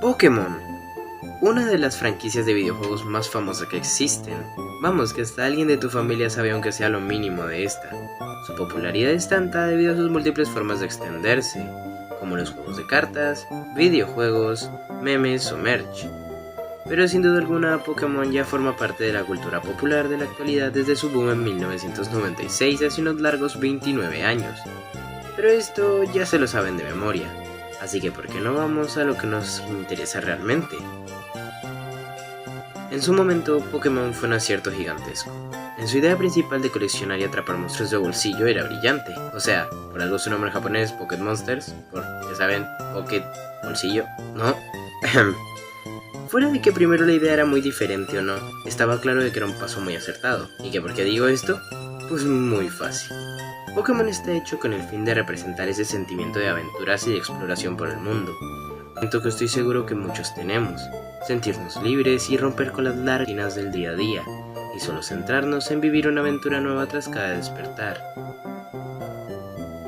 Pokémon, una de las franquicias de videojuegos más famosas que existen. Vamos, que hasta alguien de tu familia sabe aunque sea lo mínimo de esta. Su popularidad es tanta debido a sus múltiples formas de extenderse, como los juegos de cartas, videojuegos, memes o merch. Pero sin duda alguna, Pokémon ya forma parte de la cultura popular de la actualidad desde su boom en 1996, hace unos largos 29 años. Pero esto ya se lo saben de memoria, así que ¿por qué no vamos a lo que nos interesa realmente? En su momento, Pokémon fue un acierto gigantesco. En su idea principal de coleccionar y atrapar monstruos de bolsillo era brillante, o sea, por algo su nombre japonés, Pocket Monsters, por, ya saben, Pocket Bolsillo, ¿no? Fuera de que primero la idea era muy diferente o no, estaba claro de que era un paso muy acertado. ¿Y que por qué digo esto? Pues muy fácil. Pokémon está hecho con el fin de representar ese sentimiento de aventuras y de exploración por el mundo. Siento que estoy seguro que muchos tenemos. Sentirnos libres y romper con las largas rutinas del día a día, y solo centrarnos en vivir una aventura nueva tras cada despertar.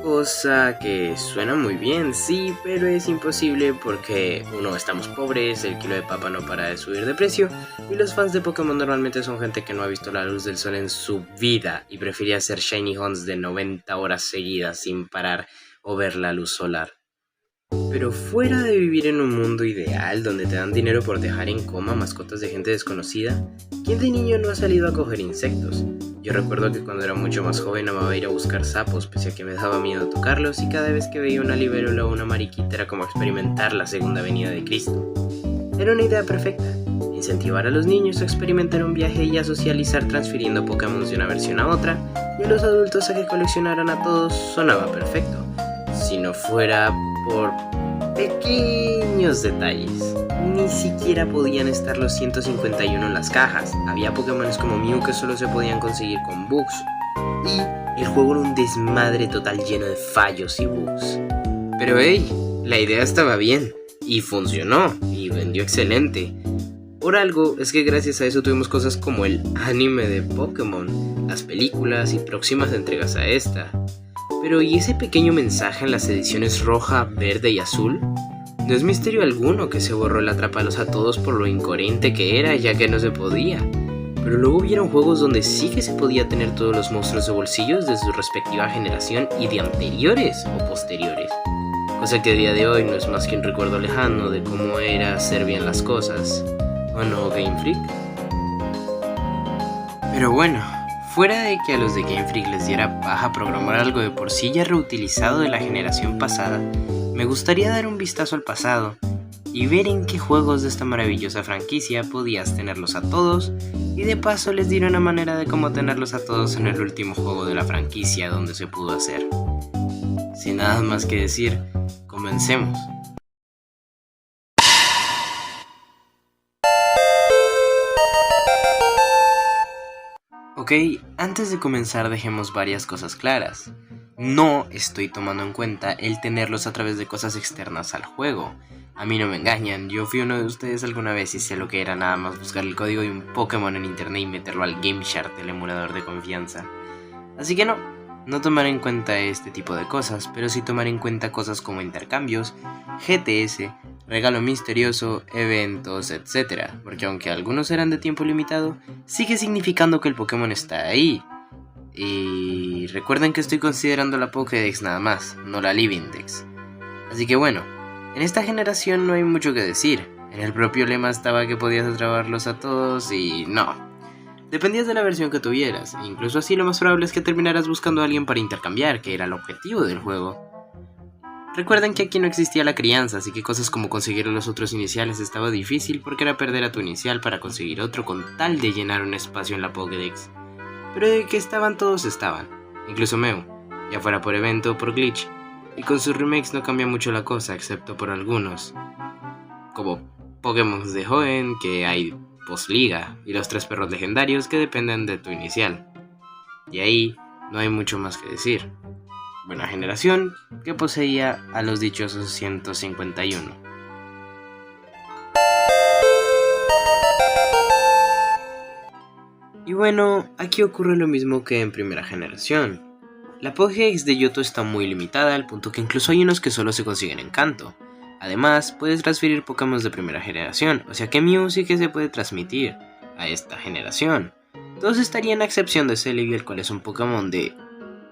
Cosa que suena muy bien, sí, pero es imposible porque uno, estamos pobres, el kilo de papa no para de subir de precio, y los fans de Pokémon normalmente son gente que no ha visto la luz del sol en su vida y prefiere hacer Shiny Hunts de 90 horas seguidas sin parar o ver la luz solar. Pero fuera de vivir en un mundo ideal donde te dan dinero por dejar en coma mascotas de gente desconocida, ¿quién de niño no ha salido a coger insectos? Yo recuerdo que cuando era mucho más joven amaba ir a buscar sapos, pese a que me daba miedo tocarlos, y cada vez que veía una libélula o una mariquita era como experimentar la segunda venida de Cristo. Era una idea perfecta: incentivar a los niños a experimentar un viaje y a socializar transfiriendo Pokémon de una versión a otra, y a los adultos a que coleccionaran a todos sonaba perfecto, si no fuera por pequeños detalles. Ni siquiera podían estar los 151 en las cajas. Había Pokémones como Mew que solo se podían conseguir con bugs. Y el juego era un desmadre total lleno de fallos y bugs. Pero hey, la idea estaba bien. Y funcionó. Y vendió excelente. Por algo es que gracias a eso tuvimos cosas como el anime de Pokémon, las películas y próximas entregas a esta. Pero ¿y ese pequeño mensaje en las ediciones roja, verde y azul? No es misterio alguno que se borró el atrápalos a todos por lo incoherente que era, ya que no se podía. Pero luego hubieron juegos donde sí que se podía tener todos los monstruos de bolsillos de su respectiva generación y de anteriores o posteriores. Cosa que a día de hoy no es más que un recuerdo lejano de cómo era hacer bien las cosas. ¿O no, Game Freak? Pero bueno, fuera de que a los de Game Freak les diera paja programar algo de por sí ya reutilizado de la generación pasada, me gustaría dar un vistazo al pasado y ver en qué juegos de esta maravillosa franquicia podías tenerlos a todos, y de paso les diré una manera de cómo tenerlos a todos en el último juego de la franquicia donde se pudo hacer. Sin nada más que decir, comencemos. Ok, antes de comenzar dejemos varias cosas claras. No estoy tomando en cuenta el tenerlos a través de cosas externas al juego. A mí no me engañan, yo fui uno de ustedes alguna vez y sé lo que era nada más buscar el código de un Pokémon en internet y meterlo al GameShark, el emulador de confianza. Así que no tomaré en cuenta este tipo de cosas, pero sí tomaré en cuenta cosas como intercambios, GTS, regalo misterioso, eventos, etc. Porque aunque algunos eran de tiempo limitado, sigue significando que el Pokémon está ahí. Y recuerden que estoy considerando la Pokédex nada más, no la Live Index. Así que bueno, en esta generación no hay mucho que decir. En el propio lema estaba que podías atraparlos a todos y no. Dependías de la versión que tuvieras, e incluso así lo más probable es que terminaras buscando a alguien para intercambiar, que era el objetivo del juego. Recuerden que aquí no existía la crianza, así que cosas como conseguir los otros iniciales estaba difícil porque era perder a tu inicial para conseguir otro con tal de llenar un espacio en la Pokédex. Pero de que estaban todos estaban, incluso Mew, ya fuera por evento o por glitch, y con sus remakes no cambia mucho la cosa excepto por algunos, como Pokémon de Joven, que hay postliga, y los 3 perros legendarios que dependen de tu inicial. Y ahí no hay mucho más que decir. Buena generación que poseía a los dichosos 151. Y bueno, aquí ocurre lo mismo que en primera generación. La Pokédex de Yoto está muy limitada al punto que incluso hay unos que solo se consiguen en Kanto. Además, puedes transferir Pokémon de primera generación, o sea que Mew sí que se puede transmitir a esta generación. Todos estarían a excepción de Celebi, el cual es un Pokémon de...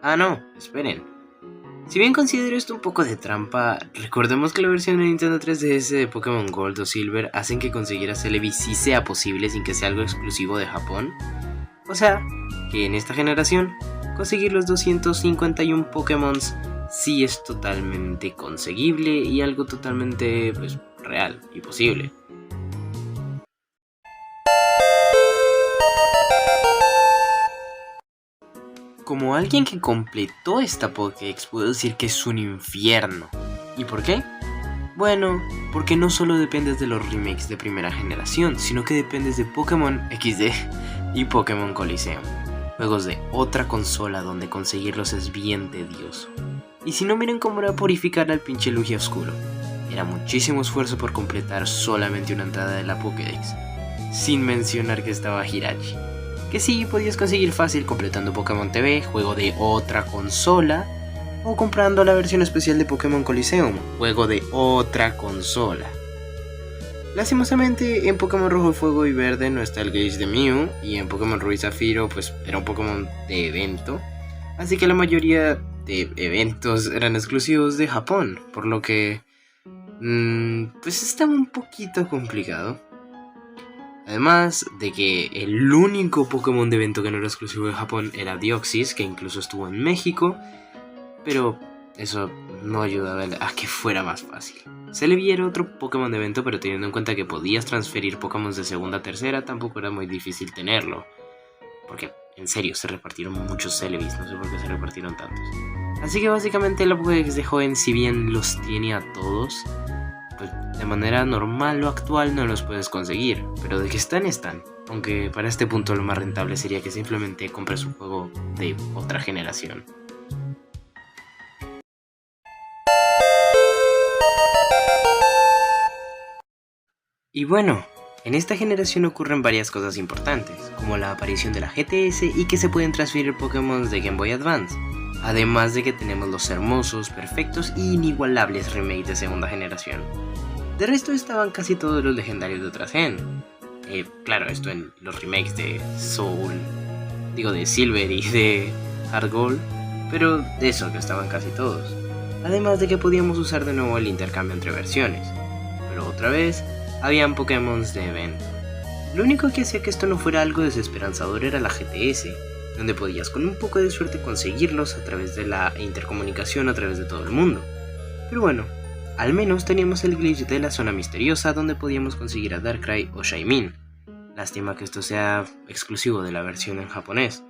Ah no, esperen. Si bien considero esto un poco de trampa, recordemos que la versión de Nintendo 3DS de Pokémon Gold o Silver hacen que conseguir a Celebi sí sea posible sin que sea algo exclusivo de Japón. O sea, que en esta generación, conseguir los 251 Pokémon sí es totalmente conseguible y algo totalmente real y posible. Como alguien que completó esta Pokédex, puedo decir que es un infierno. ¿Y por qué? Bueno, porque no solo dependes de los remakes de primera generación, sino que dependes de Pokémon XD y Pokémon Coliseum, juegos de otra consola donde conseguirlos es bien tedioso. Y si no, miren cómo era purificar al pinche Lugia Oscuro. Era muchísimo esfuerzo por completar solamente una entrada de la Pokédex, sin mencionar que estaba Hirachi, que sí podías conseguir fácil completando Pokémon TV, juego de otra consola, o comprando la versión especial de Pokémon Coliseum, juego de otra consola. Lastimosamente, en Pokémon Rojo, Fuego y Verde no está el glitch de Mew, y en Pokémon Ruby y Zafiro pues era un Pokémon de evento, así que la mayoría de eventos eran exclusivos de Japón, por lo que pues estaba un poquito complicado. Además de que el único Pokémon de evento que no era exclusivo de Japón era Deoxys, que incluso estuvo en México, pero eso no ayudaba a que fuera más fácil. Celebi era otro Pokémon de evento, pero teniendo en cuenta que podías transferir Pokémon de segunda a tercera, tampoco era muy difícil tenerlo. Porque, en serio, se repartieron muchos Celebis, no sé por qué se repartieron tantos. Así que básicamente la Pokédex de joven, si bien los tiene a todos, pues de manera normal o actual no los puedes conseguir, pero de que están, están. Aunque para este punto lo más rentable sería que simplemente compres un juego de otra generación. Y bueno, en esta generación ocurren varias cosas importantes, como la aparición de la GTS y que se pueden transferir Pokémon de Game Boy Advance, además de que tenemos los hermosos, perfectos e inigualables remakes de segunda generación. De resto estaban casi todos los legendarios de otra gen. Claro, esto en los remakes de de Silver y de Heart Gold, pero de eso que estaban casi todos. Además de que podíamos usar de nuevo el intercambio entre versiones, pero otra vez habían Pokémon de evento. Lo único que hacía que esto no fuera algo desesperanzador era la GTS, donde podías con un poco de suerte conseguirlos a través de la intercomunicación a través de todo el mundo. Pero bueno, al menos teníamos el glitch de la zona misteriosa donde podíamos conseguir a Darkrai o Shaymin. Lástima que esto sea exclusivo de la versión en japonés.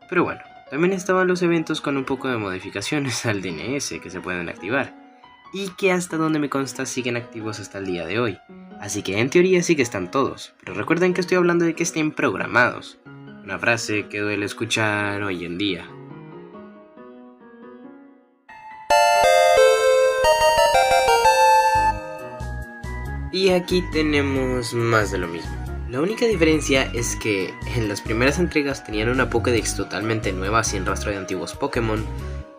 Pero bueno, también estaban los eventos con un poco de modificaciones al DNS que se pueden activar, y que hasta donde me consta siguen activos hasta el día de hoy. Así que en teoría sí que están todos, pero recuerden que estoy hablando de que estén programados. Una frase que duele escuchar hoy en día. Y aquí tenemos más de lo mismo. La única diferencia es que en las primeras entregas tenían una Pokédex totalmente nueva sin rastro de antiguos Pokémon,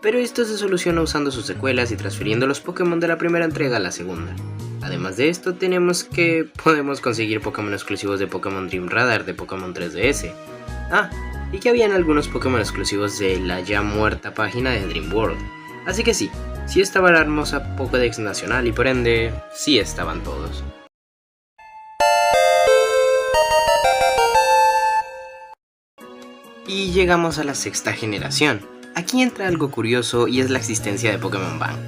pero esto se soluciona usando sus secuelas y transfiriendo los Pokémon de la primera entrega a la segunda. Además de esto tenemos que podemos conseguir Pokémon exclusivos de Pokémon Dream Radar de Pokémon 3DS. Y que habían algunos Pokémon exclusivos de la ya muerta página de Dream World. Así que sí estaba la hermosa Pokédex nacional y por ende, sí estaban todos. Y llegamos a la sexta generación. Aquí entra algo curioso y es la existencia de Pokémon Bank,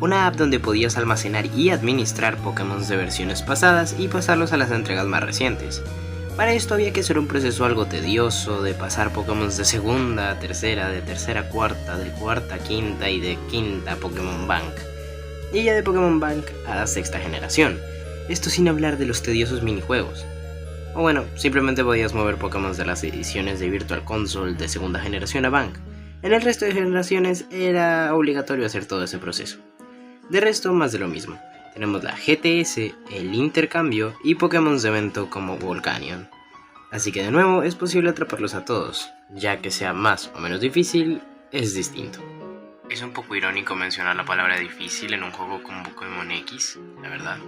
una app donde podías almacenar y administrar Pokémon de versiones pasadas y pasarlos a las entregas más recientes. Para esto había que hacer un proceso algo tedioso de pasar Pokémon de segunda a tercera, de tercera a cuarta, de cuarta a quinta y de quinta a Pokémon Bank. Y ya de Pokémon Bank a la sexta generación, esto sin hablar de los tediosos minijuegos. O bueno, simplemente podías mover Pokémon de las ediciones de Virtual Console de segunda generación a Bank. En el resto de generaciones era obligatorio hacer todo ese proceso. De resto, más de lo mismo. Tenemos la GTS, el intercambio y Pokémon de evento como Volcanion. Así que de nuevo es posible atraparlos a todos, ya que sea más o menos difícil, es distinto. Es un poco irónico mencionar la palabra difícil en un juego con Pokémon X, la verdad.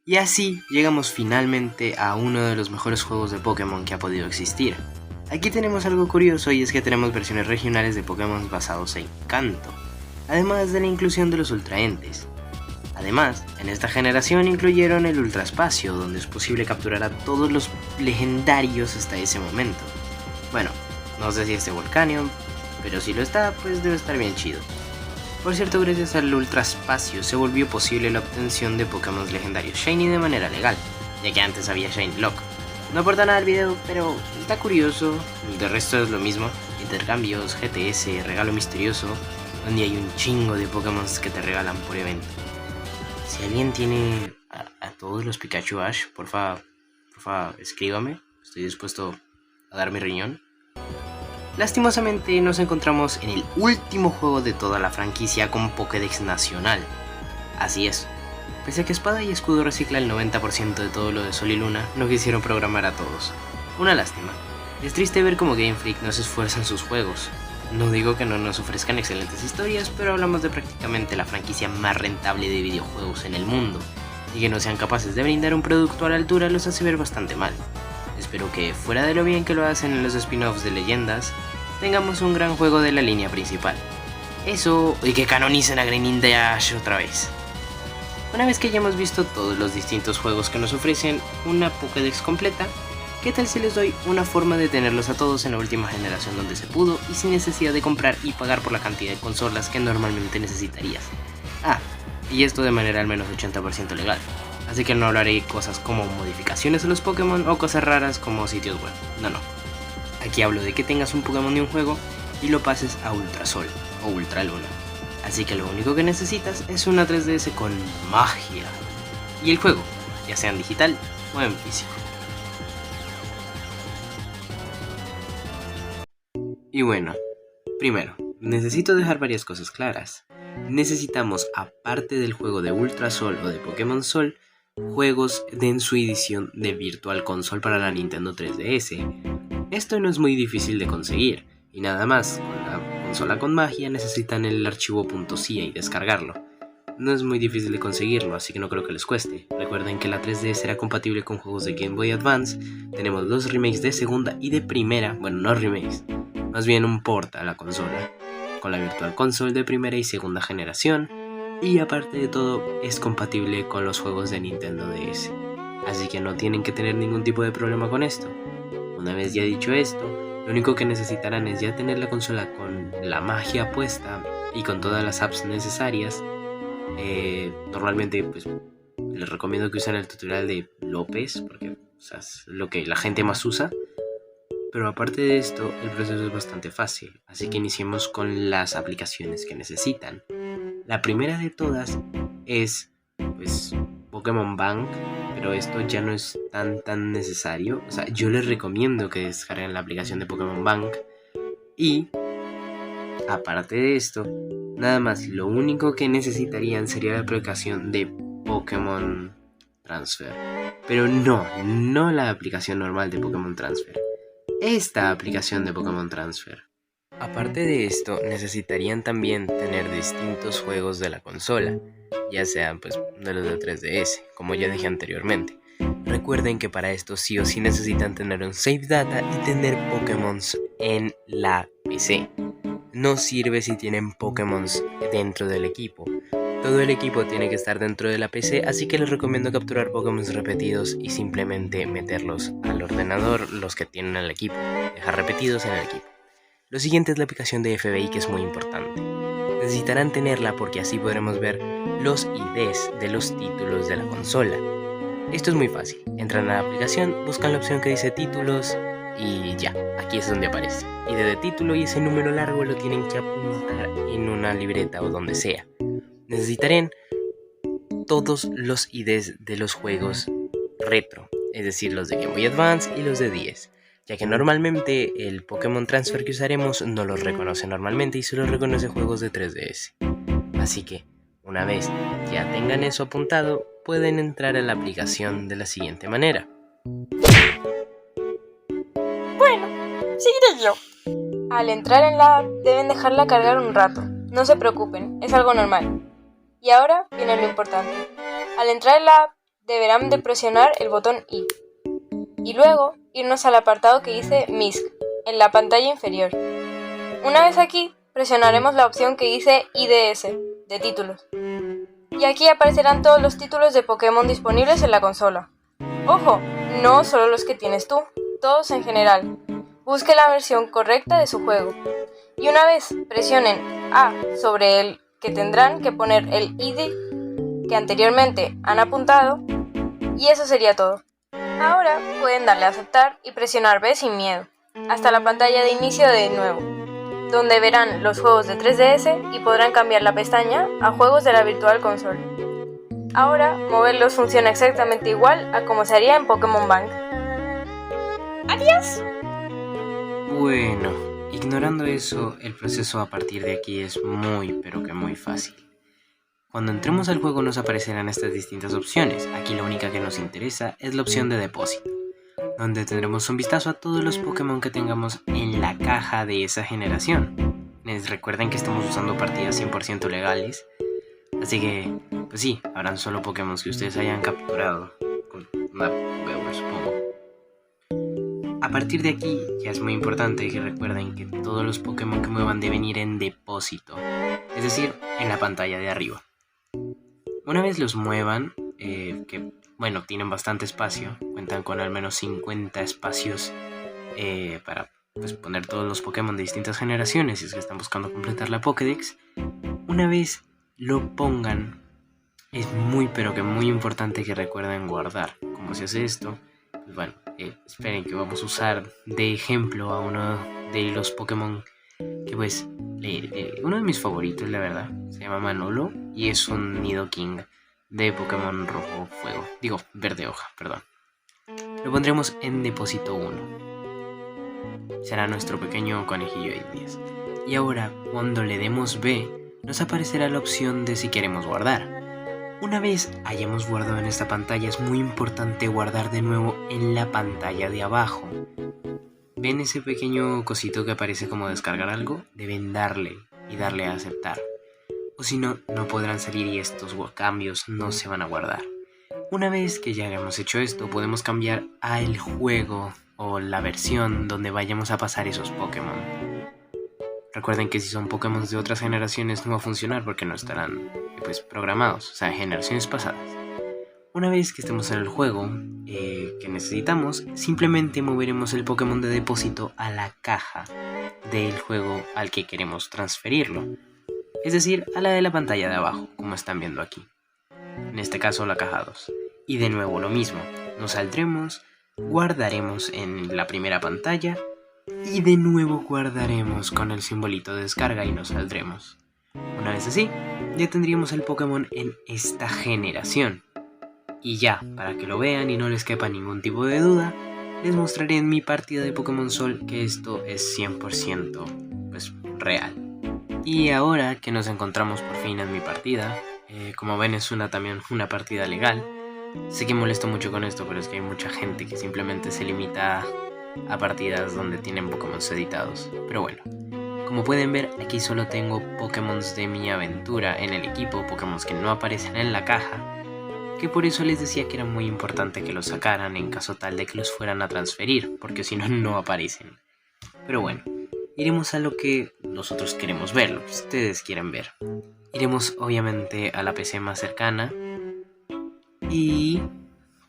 Y así llegamos finalmente a uno de los mejores juegos de Pokémon que ha podido existir. Aquí tenemos algo curioso y es que tenemos versiones regionales de Pokémon basados en Kanto, además de la inclusión de los Ultraentes. Además, en esta generación incluyeron el Ultraespacio, donde es posible capturar a todos los legendarios hasta ese momento. Bueno, no sé si es de Volcanion, pero si lo está, pues debe estar bien chido. Por cierto, gracias al Ultraespacio se volvió posible la obtención de Pokémon legendarios Shiny de manera legal, ya que antes había Shiny Lock. No aporta nada al video, pero está curioso. De resto es lo mismo: intercambios, GTS, regalo misterioso, donde hay un chingo de Pokémon que te regalan por evento. Si alguien tiene a todos los Pikachu Ash, porfa, escríbame. Estoy dispuesto a dar mi riñón. Lastimosamente nos encontramos en el último juego de toda la franquicia con Pokédex nacional. Así es, pese a que Espada y Escudo recicla el 90% de todo lo de Sol y Luna, no quisieron programar a todos. Una lástima. Es triste ver cómo Game Freak no se esfuerza en sus juegos. No digo que no nos ofrezcan excelentes historias, pero hablamos de prácticamente la franquicia más rentable de videojuegos en el mundo, y que no sean capaces de brindar un producto a la altura los hace ver bastante mal. Espero que, fuera de lo bien que lo hacen en los spin-offs de Leyendas, tengamos un gran juego de la línea principal. Eso, y que canonicen a Greninja y a Ash otra vez. Una vez que hayamos visto todos los distintos juegos que nos ofrecen una Pokédex completa, ¿qué tal si les doy una forma de tenerlos a todos en la última generación donde se pudo y sin necesidad de comprar y pagar por la cantidad de consolas que normalmente necesitarías? Ah, y esto de manera al menos 80% legal. Así que no hablaré cosas como modificaciones de los Pokémon o cosas raras como sitios web. No. Aquí hablo de que tengas un Pokémon de un juego y lo pases a Ultrasol o Ultraluna. Así que lo único que necesitas es una 3DS con magia. Y el juego, ya sea en digital o en físico. Y bueno, primero, necesito dejar varias cosas claras. Necesitamos, aparte del juego de Ultrasol o de Pokémon Sol, juegos en su edición de Virtual Console para la Nintendo 3DS. Esto no es muy difícil de conseguir, y nada más, con la consola con magia necesitan el archivo .cia y descargarlo. No es muy difícil de conseguirlo, así que no creo que les cueste. Recuerden que la 3DS era compatible con juegos de Game Boy Advance. Tenemos 2 remakes de segunda y de primera, bueno, no remakes, más bien un port a la consola, con la Virtual Console de primera y segunda generación. Y aparte de todo, es compatible con los juegos de Nintendo DS. Así que no tienen que tener ningún tipo de problema con esto. Una vez ya dicho esto, lo único que necesitarán es ya tener la consola con la magia puesta y con todas las apps necesarias. Normalmente pues les recomiendo que usen el tutorial de López, porque es lo que la gente más usa. Pero aparte de esto, el proceso es bastante fácil, así que iniciemos con las aplicaciones que necesitan. La primera de todas es pues Pokémon Bank, pero esto ya no es tan necesario. O sea, yo les recomiendo que descarguen la aplicación de Pokémon Bank. Y aparte de esto, nada más lo único que necesitarían sería la aplicación de Pokémon Transfer. Pero no la aplicación normal de Pokémon Transfer. Esta aplicación de Pokémon Transfer. Aparte de esto, necesitarían también tener distintos juegos de la consola, ya sean pues de los de 3DS, como ya dije anteriormente. Recuerden que para esto sí o sí necesitan tener un save data y tener Pokémon en la PC. No sirve si tienen Pokémon dentro del equipo. Todo el equipo tiene que estar dentro de la PC, así que les recomiendo capturar Pokémon repetidos y simplemente meterlos al ordenador, los que tienen el equipo, dejar repetidos en el equipo. Lo siguiente es la aplicación de FBI, que es muy importante. Necesitarán tenerla porque así podremos ver los IDs de los títulos de la consola. Esto es muy fácil. Entran a la aplicación, buscan la opción que dice títulos y ya, aquí es donde aparece. ID de título y ese número largo lo tienen que apuntar en una libreta o donde sea. Necesitarán todos los IDs de los juegos retro, es decir, los de Game Boy Advance y los de 10. Ya que normalmente el Pokémon Transfer que usaremos no los reconoce normalmente y solo reconoce juegos de 3DS. Así que, una vez ya tengan eso apuntado, pueden entrar a la aplicación de la siguiente manera. Bueno, seguiré yo. Al entrar en la app deben dejarla cargar un rato. No se preocupen, es algo normal. Y ahora viene lo importante. Al entrar en la app deberán de presionar el botón I. Y luego irnos al apartado que dice MISC, en la pantalla inferior. Una vez aquí, presionaremos la opción que dice IDS, de títulos. Y aquí aparecerán todos los títulos de Pokémon disponibles en la consola. ¡Ojo! No solo los que tienes tú, todos en general. Busque la versión correcta de su juego. Y una vez presionen A sobre el que tendrán que poner el ID que anteriormente han apuntado, y eso sería todo. Ahora pueden darle a aceptar y presionar B sin miedo, hasta la pantalla de inicio de nuevo, donde verán los juegos de 3DS y podrán cambiar la pestaña a juegos de la Virtual Console. Ahora, moverlos funciona exactamente igual a como se haría en Pokémon Bank. ¡Adiós! Bueno, ignorando eso, el proceso a partir de aquí es muy, pero que muy fácil. Cuando entremos al juego nos aparecerán estas distintas opciones. Aquí la única que nos interesa es la opción de depósito, donde tendremos un vistazo a todos los Pokémon que tengamos en la caja de esa generación. Recuerden que estamos usando partidas 100% legales, así que, pues sí, habrán solo Pokémon que ustedes hayan capturado con una Pokébola, supongo. A partir de aquí ya es muy importante que recuerden que todos los Pokémon que muevan deben ir en depósito, es decir, en la pantalla de arriba. Una vez los muevan, que bueno, tienen bastante espacio, cuentan con al menos 50 espacios para pues, poner todos los Pokémon de distintas generaciones si es que están buscando completar la Pokédex. Una vez lo pongan, es muy pero que muy importante que recuerden guardar. ¿Cómo se hace esto? Pues bueno, esperen que vamos a usar de ejemplo a uno de los Pokémon que pues uno de mis favoritos, la verdad, se llama Manolo y es un Nidoking de Pokémon Rojo Fuego, digo, Verde Hoja, perdón. Lo pondremos en depósito 1. Será nuestro pequeño conejillo de indias. Y ahora, cuando le demos B, nos aparecerá la opción de si queremos guardar. Una vez hayamos guardado en esta pantalla, es muy importante guardar de nuevo en la pantalla de abajo. ¿Ven ese pequeño cosito que aparece como descargar algo? Deben darle a aceptar. O si no, no podrán salir y estos cambios no se van a guardar. Una vez que ya hayamos hecho esto, podemos cambiar al juego o la versión donde vayamos a pasar esos Pokémon. Recuerden que si son Pokémon de otras generaciones no va a funcionar porque no estarán pues, programados, o sea, generaciones pasadas. Una vez que estemos en el juego que necesitamos, simplemente moveremos el Pokémon de depósito a la caja del juego al que queremos transferirlo. Es decir, a la de la pantalla de abajo, como están viendo aquí. En este caso la caja 2. Y de nuevo lo mismo, nos saldremos, guardaremos en la primera pantalla y de nuevo guardaremos con el simbolito de descarga y nos saldremos. Una vez así, ya tendríamos el Pokémon en esta generación. Y ya, para que lo vean y no les quepa ningún tipo de duda, les mostraré en mi partida de Pokémon Sol que esto es 100% pues, real. Y ahora que nos encontramos por fin en mi partida, como ven es también una partida legal. Sé que molesto mucho con esto, pero es que hay mucha gente que simplemente se limita a partidas donde tienen Pokémon editados. Pero bueno, como pueden ver, aquí solo tengo Pokémon de mi aventura en el equipo, Pokémon que no aparecen en la caja, que por eso les decía que era muy importante que los sacaran en caso tal de que los fueran a transferir, porque si no, no aparecen. Pero bueno, iremos a lo que nosotros queremos ver, lo que ustedes quieren ver. Iremos obviamente a la PC más cercana y,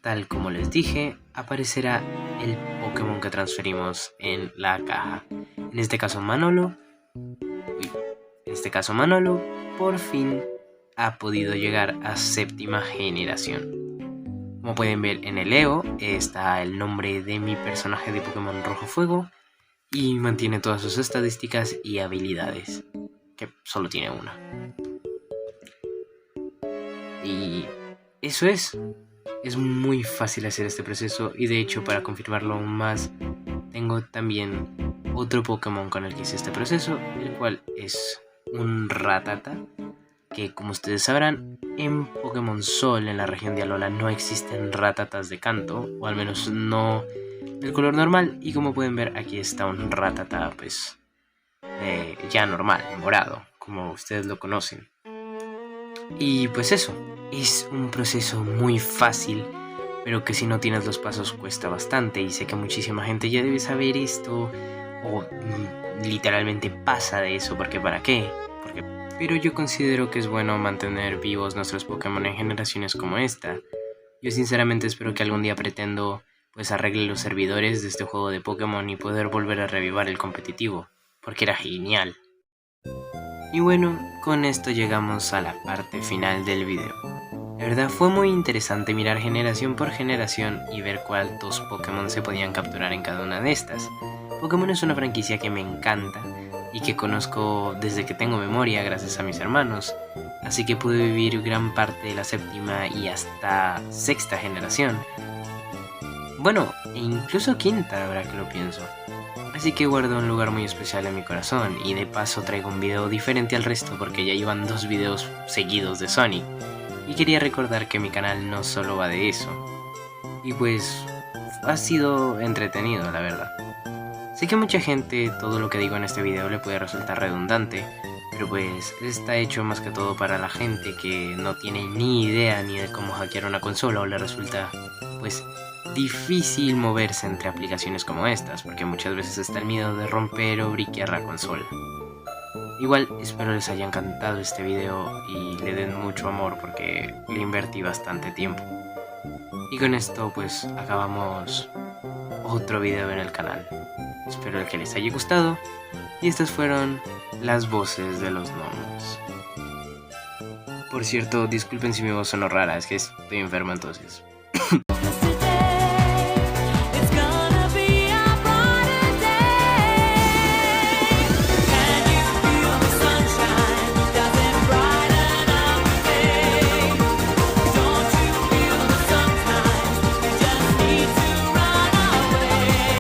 tal como les dije, aparecerá el Pokémon que transferimos en la caja. En este caso Manolo, por fin ha podido llegar a 7ª generación. Como pueden ver en el EO está el nombre de mi personaje de Pokémon Rojo Fuego y mantiene todas sus estadísticas y habilidades, que solo tiene una. Y eso es muy fácil hacer este proceso y de hecho para confirmarlo aún más tengo también otro Pokémon con el que hice este proceso, el cual es un Rattata que como ustedes sabrán, en Pokémon Sol, en la región de Alola, no existen Ratatas de canto, o al menos no del color normal, y como pueden ver aquí está un Rattata pues ya normal, morado, como ustedes lo conocen. Y pues eso, es un proceso muy fácil, pero que si no tienes los pasos cuesta bastante, y sé que muchísima gente ya debe saber esto, o literalmente pasa de eso, porque ¿para qué? Pero yo considero que es bueno mantener vivos nuestros Pokémon en generaciones como esta. Yo sinceramente espero que algún día pretendo pues arregle los servidores de este juego de Pokémon y poder volver a revivir el competitivo, porque era genial. Y bueno, con esto llegamos a la parte final del video. La verdad fue muy interesante mirar generación por generación y ver cuántos Pokémon se podían capturar en cada una de estas. Pokémon es una franquicia que me encanta y que conozco desde que tengo memoria gracias a mis hermanos, así que pude vivir gran parte de la séptima y hasta sexta generación. Bueno, e incluso quinta ahora que lo pienso. Así que guardo un lugar muy especial en mi corazón, y de paso traigo un video diferente al resto porque ya iban 2 videos seguidos de Sonic, y quería recordar que mi canal no solo va de eso. Y pues ha sido entretenido, la verdad. Sé que a mucha gente todo lo que digo en este video le puede resultar redundante, pero pues está hecho más que todo para la gente que no tiene ni idea ni de cómo hackear una consola, o le resulta pues difícil moverse entre aplicaciones como estas, porque muchas veces está el miedo de romper o briquear la consola. Igual espero les haya encantado este video y le den mucho amor porque le invertí bastante tiempo. Y con esto pues acabamos otro video en el canal. Espero que les haya gustado, y estas fueron las voces de los gnomos. Por cierto, disculpen si mi voz sonó rara, es que estoy enfermo entonces.